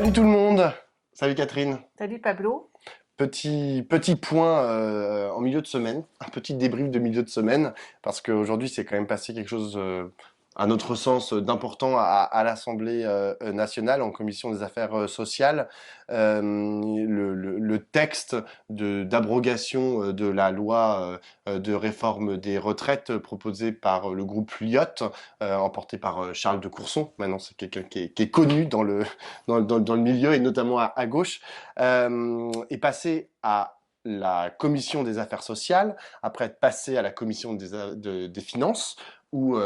Salut tout le monde. Salut Catherine. Salut Pablo. Petit point en milieu de semaine, un petit débrief de milieu de semaine, parce qu'aujourd'hui c'est quand même passé quelque chose, à notre sens, d'important à l'Assemblée nationale en commission des affaires sociales. Le texte d'abrogation de la loi de réforme des retraites proposée par le groupe Lyotte, emporté par Charles de Courson. Maintenant c'est quelqu'un qui est connu dans le milieu et notamment à gauche, est passé à la commission des affaires sociales, après être passé à la commission des finances, où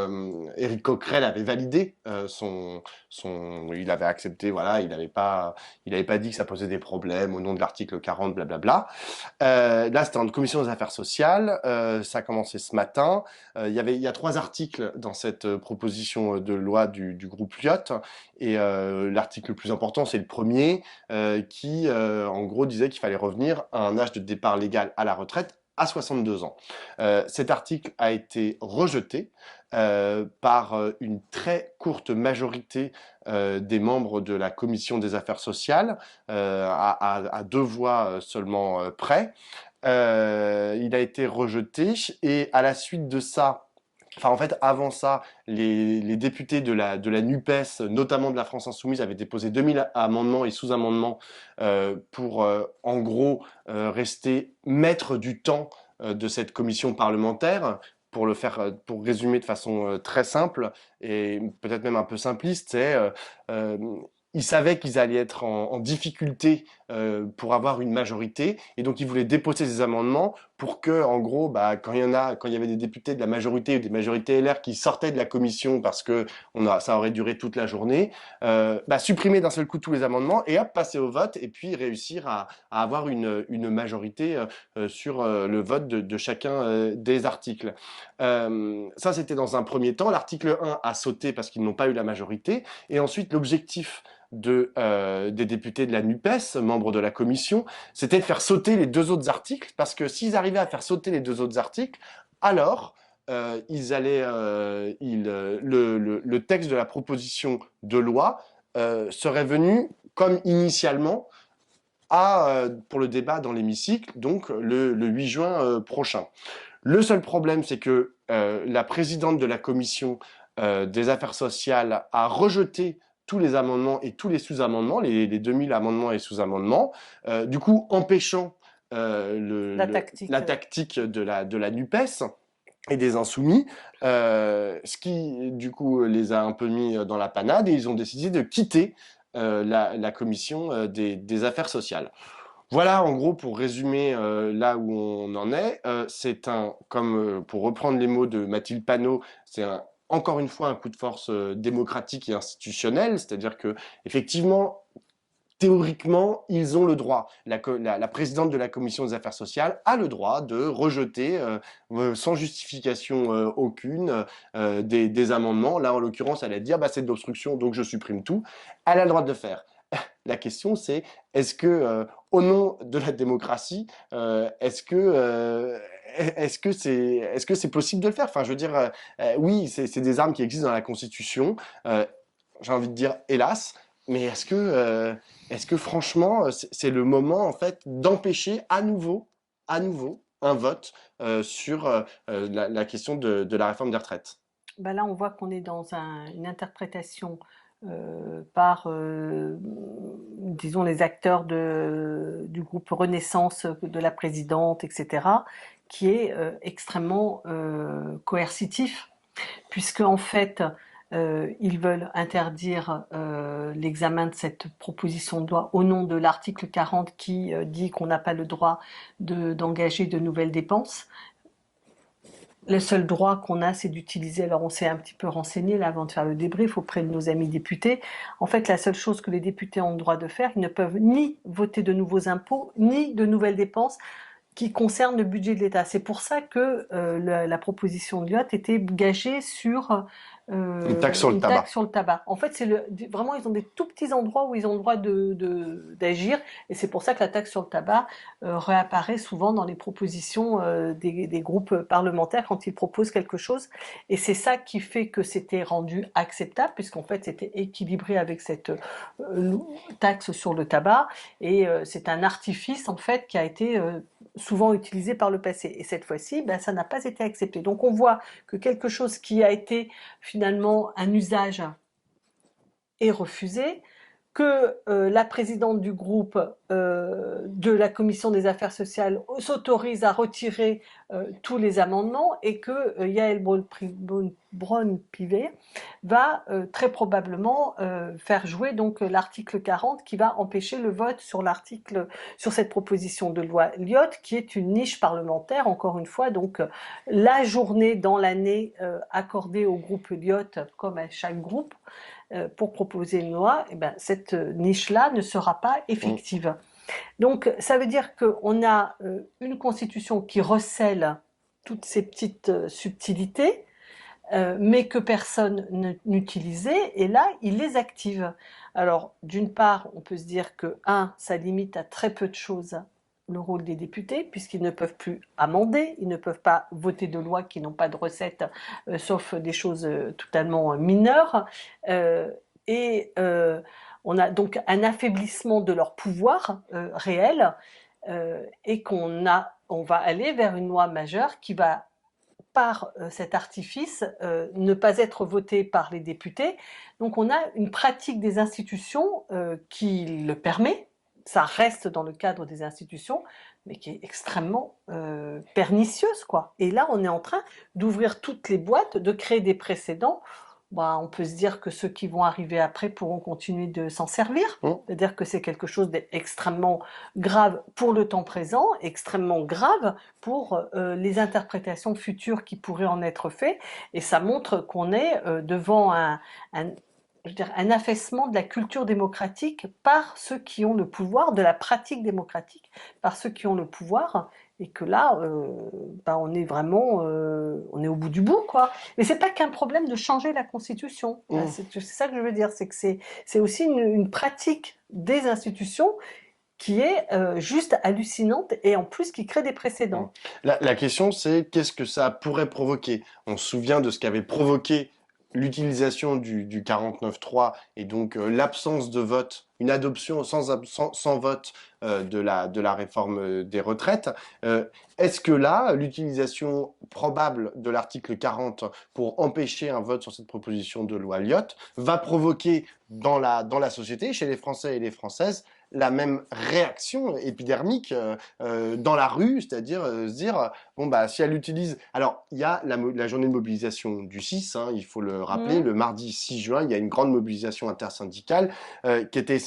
Éric Coquerel avait validé il avait accepté, voilà, il avait pas dit que ça posait des problèmes au nom de l'article 40, blablabla. Là, c'était en commission des affaires sociales, ça a commencé ce matin. Il y a 3 articles dans cette proposition de loi du groupe Lyotte, et l'article le plus important, c'est le premier, qui, en gros, disait qu'il fallait revenir à un âge de départ légal à la retraite à 62 ans. Cet article a été rejeté par une très courte majorité des membres de la commission des affaires sociales, à 2 voix seulement près. Il a été rejeté, et à la suite de ça, enfin, en fait, avant ça, les députés de la NUPES, notamment de la France Insoumise, avaient déposé 2000 amendements et sous-amendements pour, en gros, rester maître du temps de cette commission parlementaire. Pour résumer de façon très simple et peut-être même un peu simpliste, c'est euh, ils savaient qu'ils allaient être en difficulté pour avoir une majorité, et donc ils voulaient déposer ces amendements pour que, en gros, quand il y avait des députés de la majorité ou des majorités LR qui sortaient de la commission parce que ça aurait duré toute la journée, supprimer d'un seul coup tous les amendements et hop, passer au vote, et puis réussir à avoir une majorité sur le vote de chacun des articles. Ça, c'était dans un premier temps. L'article 1 a sauté parce qu'ils n'ont pas eu la majorité, et ensuite l'objectif des députés de la NUPES, membres de la commission, c'était de faire sauter les 2 autres articles, parce que s'ils arrivaient à faire sauter les 2 autres articles, alors le texte de la proposition de loi serait venu comme initialement pour le débat dans l'hémicycle, donc le 8 juin prochain. Le seul problème, c'est que la présidente de la commission des affaires sociales a rejeté tous les amendements et tous les sous-amendements, les 2000 amendements et sous-amendements, du coup empêchant la tactique de la NUPES et des Insoumis, ce qui du coup les a un peu mis dans la panade, et ils ont décidé de quitter la commission des affaires sociales. Voilà, en gros, pour résumer là où on en est, pour reprendre les mots de Mathilde Panot, encore une fois un coup de force démocratique et institutionnel, c'est-à-dire que effectivement, théoriquement, ils ont le droit. La présidente de la commission des affaires sociales a le droit de rejeter sans justification aucune des amendements. Là, en l'occurrence, elle a dit c'est de l'obstruction, donc je supprime tout. Elle a le droit de le faire. La question, c'est est-ce que, au nom de la démocratie, est-ce que c'est possible de le faire? Enfin, je veux dire, oui, c'est des armes qui existent dans la Constitution. J'ai envie de dire, hélas, mais est-ce que franchement, c'est le moment en fait d'empêcher à nouveau, un vote sur la question de la réforme des retraites? Là, on voit qu'on est dans une interprétation par, disons, les acteurs du groupe Renaissance de la présidente, etc., qui est extrêmement coercitif, puisque en fait, ils veulent interdire l'examen de cette proposition de loi au nom de l'article 40 qui dit qu'on n'a pas le droit d'engager de nouvelles dépenses. Le seul droit qu'on a, c'est d'utiliser, alors on s'est un petit peu renseigné là avant de faire le débrief auprès de nos amis députés. En fait, la seule chose que les députés ont le droit de faire, ils ne peuvent ni voter de nouveaux impôts, ni de nouvelles dépenses, qui concerne le budget de l'État. C'est pour ça que la proposition de Lyotte était gagée sur Une taxe sur le une taxe tabac. sur le tabac. En fait, vraiment, ils ont des tout petits endroits où ils ont le droit d'agir, et c'est pour ça que la taxe sur le tabac réapparaît souvent dans les propositions des groupes parlementaires quand ils proposent quelque chose. Et c'est ça qui fait que c'était rendu acceptable, puisqu'en fait, c'était équilibré avec cette taxe sur le tabac, et c'est un artifice en fait qui a été souvent utilisé par le passé. Et cette fois-ci, ben, ça n'a pas été accepté. Donc on voit que quelque chose qui a été finalement un usage est refusé, que la présidente du groupe de la commission des affaires sociales s'autorise à retirer tous les amendements, et que Yael Braun-Pivet va très probablement faire jouer donc l'article 40 qui va empêcher le vote sur cette proposition de loi Lyotte, qui est une niche parlementaire, encore une fois. Donc la journée dans l'année accordée au groupe Lyotte, comme à chaque groupe, pour proposer une loi, eh ben, cette niche-là ne sera pas effective. Donc ça veut dire qu'on a une constitution qui recèle toutes ces petites subtilités, mais que personne n'utilisait, et là, il les active. Alors, d'une part, on peut se dire que, ça limite à très peu de choses le rôle des députés, puisqu'ils ne peuvent plus amender, ils ne peuvent pas voter de lois qui n'ont pas de recettes, sauf des choses totalement mineures. Et on a donc un affaiblissement de leur pouvoir réel, et on va aller vers une loi majeure qui va, par cet artifice, ne pas être votée par les députés. Donc on a une pratique des institutions qui le permet, ça reste dans le cadre des institutions, mais qui est extrêmement pernicieuse, quoi. Et là, on est en train d'ouvrir toutes les boîtes, de créer des précédents. Bah, on peut se dire que ceux qui vont arriver après pourront continuer de s'en servir. C'est-à-dire que c'est quelque chose d'extrêmement grave pour le temps présent, extrêmement grave pour les interprétations futures qui pourraient en être faites. Et ça montre qu'on est devant un affaissement de la culture démocratique par ceux qui ont le pouvoir, de la pratique démocratique par ceux qui ont le pouvoir, et que là, on est vraiment, on est au bout du bout, quoi. Mais c'est pas qu'un problème de changer la Constitution. C'est ça que je veux dire, c'est que c'est aussi une pratique des institutions qui est juste hallucinante, et en plus qui crée des précédents. La question, c'est qu'est-ce que ça pourrait provoquer? On se souvient de ce qu'avait provoqué l'utilisation du 49.3, et donc l'absence de vote, une adoption sans vote de la réforme des retraites. Est-ce que là, l'utilisation probable de l'article 40 pour empêcher un vote sur cette proposition de loi Lyotte va provoquer dans la société, chez les Français et les Françaises, la même réaction épidermique dans la rue, c'est-à-dire se dire, bon bah si elle utilise... Alors, il y a la journée de mobilisation du 6, il faut le rappeler, le mardi 6 juin, il y a une grande mobilisation intersyndicale qui était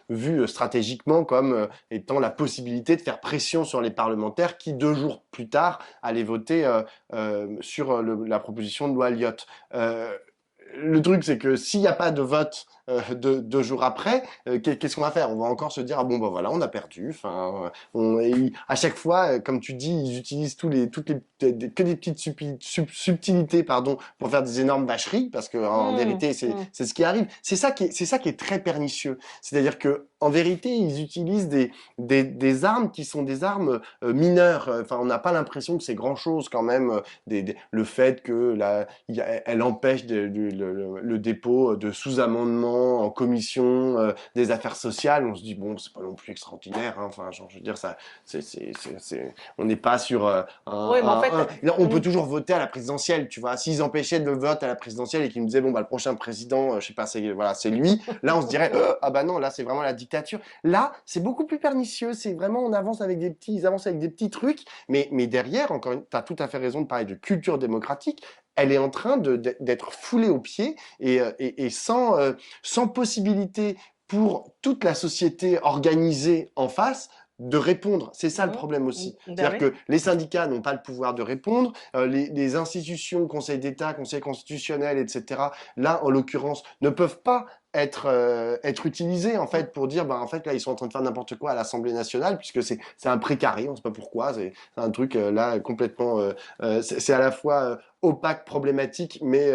vue stratégiquement comme étant la possibilité de faire pression sur les parlementaires qui, 2 jours plus tard, allaient voter sur la proposition de loi Lyotte. Le truc, c'est que s'il n'y a pas de vote 2 jours après, qu'est-ce qu'on va faire? On va encore se dire, ah bon, bah voilà, on a perdu. Enfin, à chaque fois, comme tu dis, ils utilisent que des petites subtilités, pardon, pour faire des énormes vacheries, parce que en vérité, c'est ce qui arrive. C'est ça qui est très pernicieux. C'est-à-dire que, en vérité, ils utilisent des armes qui sont des armes mineures. Enfin, on n'a pas l'impression que c'est grand-chose quand même. Le fait que elle empêche le dépôt de sous-amendements en commission des affaires sociales, on se dit bon, c'est pas non plus extraordinaire, enfin, genre, je veux dire, ça, on n'est pas sur on peut toujours voter à la présidentielle, tu vois. S'ils empêchaient le vote à la présidentielle et qu'ils me disaient bon bah le prochain président, je sais pas, c'est lui, là on se dirait ah bah non, là c'est vraiment la dictature. Là, c'est beaucoup plus pernicieux, c'est vraiment ils avancent avec des petits trucs, mais derrière, encore tu as tout à fait raison de parler de culture démocratique. Elle est en train d'être foulée aux pieds, et sans possibilité pour toute la société organisée en face de répondre. C'est ça le problème aussi. C'est-à-dire que les syndicats n'ont pas le pouvoir de répondre, les institutions, Conseil d'État, Conseil constitutionnel, etc., là, en l'occurrence, ne peuvent pas être utilisé en fait pour dire en fait là ils sont en train de faire n'importe quoi à l'Assemblée nationale puisque c'est un précaré, on sait pas pourquoi, c'est un truc là complètement c'est à la fois opaque, problématique, mais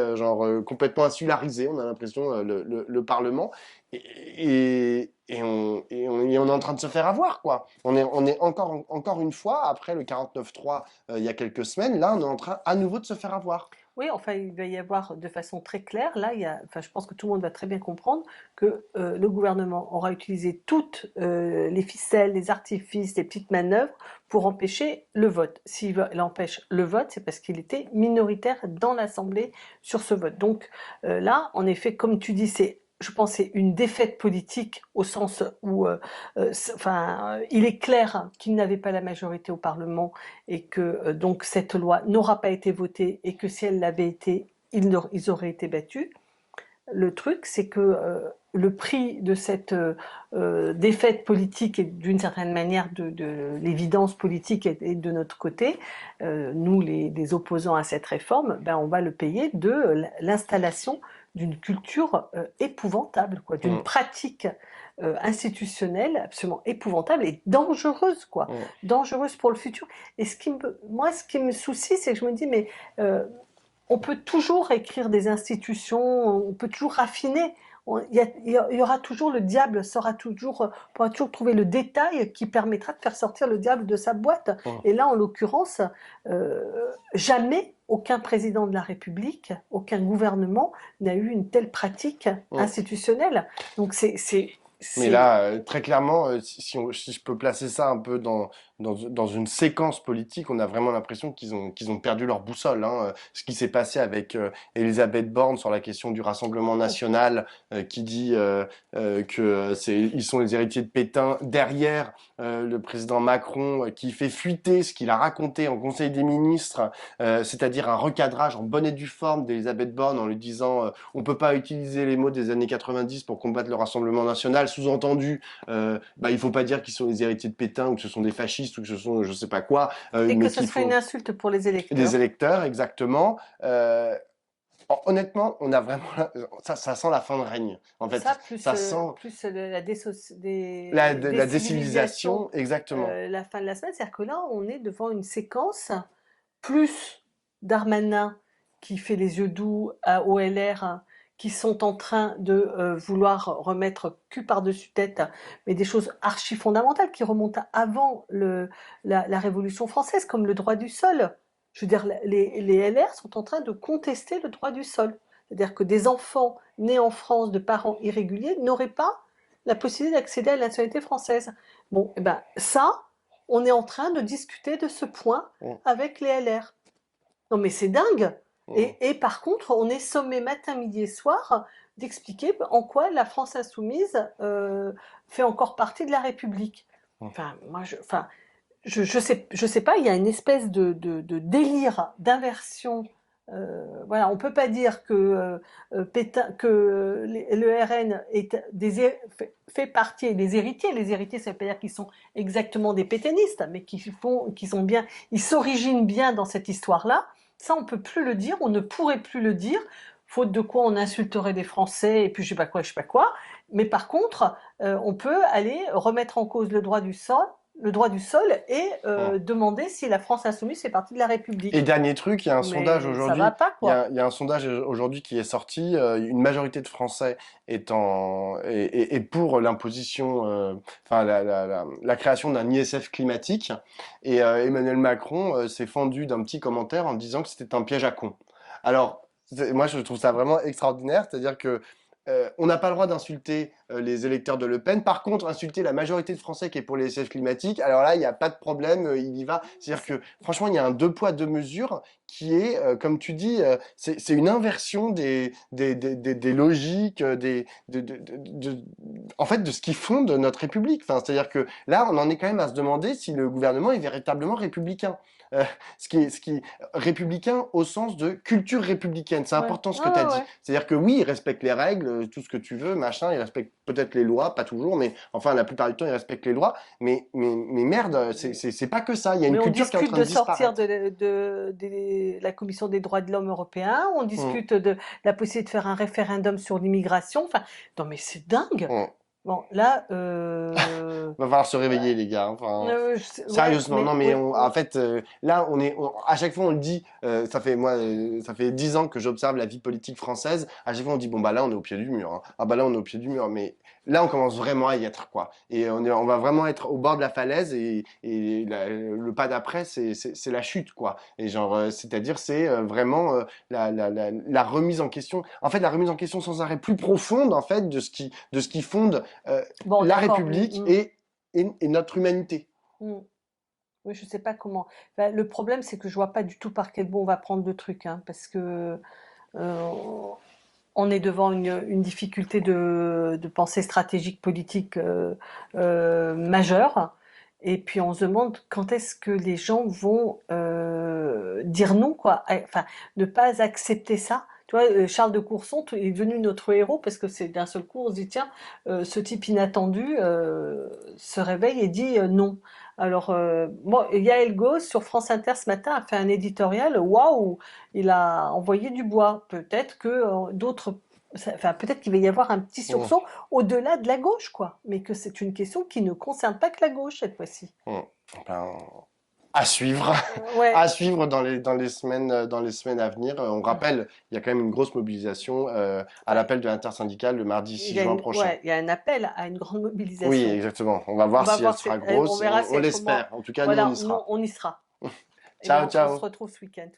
complètement insularisé. On a l'impression le Parlement et on est en train de se faire avoir quoi. On est encore une fois après le 49.3 il y a quelques semaines, là on est en train à nouveau de se faire avoir. Oui, enfin, il va y avoir de façon très claire, là, enfin, je pense que tout le monde va très bien comprendre que le gouvernement aura utilisé toutes les ficelles, les artifices, les petites manœuvres pour empêcher le vote. S'il empêche le vote, c'est parce qu'il était minoritaire dans l'Assemblée sur ce vote. Donc là, en effet, comme tu dis, je pense, c'est une défaite politique au sens où, enfin, il est clair qu'il n'avait pas la majorité au Parlement et que donc cette loi n'aura pas été votée et que si elle l'avait été, ils auraient été battus. Le truc, c'est que le prix de cette défaite politique et d'une certaine manière de l'évidence politique est de notre côté, nous les opposants à cette réforme, ben on va le payer de l'installation d'une culture épouvantable, quoi, d'une Mm. pratique institutionnelle absolument épouvantable et dangereuse, quoi, Mm. dangereuse pour le futur. Et moi, ce qui me soucie, c'est que je me dis, mais on peut toujours écrire des institutions, on peut toujours raffiner. Il y aura toujours le diable, on pourra toujours trouver le détail qui permettra de faire sortir le diable de sa boîte. Mm. Et là, en l'occurrence, jamais aucun président de la République, aucun gouvernement n'a eu une telle pratique Mm. institutionnelle. Donc Mais là, très clairement, si je peux placer ça un peu dans une séquence politique, on a vraiment l'impression qu'ils ont perdu leur boussole. Hein. Ce qui s'est passé avec Elisabeth Borne sur la question du Rassemblement national, qui dit que ils sont les héritiers de Pétain, derrière le président Macron, qui fait fuiter ce qu'il a raconté en Conseil des ministres, c'est-à-dire un recadrage en bonne et due forme d'Elisabeth Borne en lui disant on peut pas utiliser les mots des années 90 pour combattre le Rassemblement national, sous-entendu, il faut pas dire qu'ils sont les héritiers de Pétain ou que ce sont des fascistes ou que ce sont je sais pas quoi, et que mais ce qu'il serait une faut insulte pour les des électeurs. électeurs exactement. Honnêtement, on a vraiment ça sent la fin de règne. En Ça, fait, ça sent plus la la décivilisation, décivilisation exactement. la fin de la semaine, c'est-à-dire que là, on est devant une séquence, plus Darmanin qui fait les yeux doux au LR, hein, qui sont en train de vouloir remettre cul par-dessus tête, mais des choses archi fondamentales qui remontent avant la Révolution française, comme le droit du sol. Je veux dire, les LR sont en train de contester le droit du sol. C'est-à-dire que des enfants nés en France de parents irréguliers n'auraient pas la possibilité d'accéder à la nationalité française. Bon, et ben ça, on est en train de discuter de ce point Mm, avec les LR. Non mais c'est dingue. mm, Et par contre, on est sommé matin, midi et soir d'expliquer en quoi la France insoumise fait encore partie de la République. mm. Enfin, je sais pas, il y a une espèce de délire, d'inversion. Voilà, on peut pas dire que Pétain, que le RN fait partie des héritiers. Les héritiers, ça veut pas dire qu'ils sont exactement des pétainistes, mais ils s'originent bien dans cette histoire-là. Ça, on peut plus le dire, on ne pourrait plus le dire, faute de quoi on insulterait des Français et puis je sais pas quoi, je sais pas quoi. Mais par contre, on peut aller remettre en cause le droit du sol et Mm. demander si la France insoumise fait partie de la Et République. dernier truc, il y a un sondage Mais ça va aujourd'hui, pas, quoi. il y a un sondage aujourd'hui qui est sorti. Une majorité de Français est pour l'imposition, enfin la création d'un ISF climatique. Et Emmanuel Macron s'est fendu d'un petit commentaire en disant que c'était un piège à con. Alors, moi je trouve ça vraiment extraordinaire, c'est-à-dire que on n'a pas le droit d'insulter les électeurs de Le Pen. Par contre, insulter la majorité de Français qui est pour les SF climatiques, alors là, il n'y a pas de problème, il y va. C'est-à-dire que, franchement, il y a un deux poids, deux mesures qui est, comme tu dis, c'est une inversion des logiques, en fait, de ce qui fonde notre République. Enfin, c'est-à-dire que là, on en est quand même à se demander si le gouvernement est véritablement républicain. Euh, ce qui républicain au sens de culture républicaine. C'est Ouais, important ce que ouais, tu as ouais, dit. ouais. C'est-à-dire que oui, il respecte les règles, tout ce que tu veux, machin, ils respectent peut-être les lois, pas toujours, mais enfin, la plupart du temps, ils respectent les lois. Mais merde, c'est pas que ça. Il y a une Mais on culture qui est en discute train de de sortir disparaître. de la Commission des droits de l'homme européen, on Mm, discute de la possibilité de faire un référendum sur l'immigration. Enfin, non mais c'est dingue. mm. Bon, là, Va falloir se réveiller, ouais, les gars. Enfin, ouais, sérieusement, non, mais mais oui, en fait, là, à chaque fois, on le dit. Ça fait 10 ans que j'observe la vie politique française. À chaque fois, on dit, bon bah là, on est au pied du mur, hein. Ah bah là, on est au pied du mur. Mais là, on commence vraiment à y être, quoi. Et on va vraiment être au bord de la falaise. Et le pas d'après, c'est la chute, quoi. Et genre, c'est-à-dire, c'est vraiment la remise en question. En fait, la remise en question sans arrêt plus profonde, en fait, de ce qui fonde bon, la d'accord. République et notre humanité. Mm. Oui, je sais pas comment. Enfin, le problème, c'est que je vois pas du tout par quel bout on va prendre le truc, hein, parce que euh, on est devant une difficulté de pensée stratégique politique majeure. Et puis on se demande quand est-ce que les gens vont dire non, quoi. Enfin, ne pas accepter ça. Tu vois, Charles de Courson est devenu notre héros parce que c'est d'un seul coup, on se dit, tiens, ce type inattendu se réveille et dit non. Alors, bon, Yael Gauze sur France Inter ce matin a fait un éditorial, waouh, il a envoyé du bois. Peut-être que d'autres, enfin, peut-être qu'il va y avoir un petit Mmh, sursaut au-delà de la gauche, quoi. Mais que c'est une question qui ne concerne pas que la gauche cette fois-ci. mmh. Ben, à suivre, Ouais, à suivre dans les semaines à venir. On rappelle, il y a quand même une grosse mobilisation à enfin, l'appel de l'intersyndicale le mardi 6 juin prochain. ouais, il y a un appel à une grande Oui, mobilisation. exactement. On va On voir va si elle voir, sera on grosse. verra On comment. l'espère. En tout cas, nous, on Voilà, y sera. on y sera. Et Ciao, ben, on se ciao. retrouve ce week-end.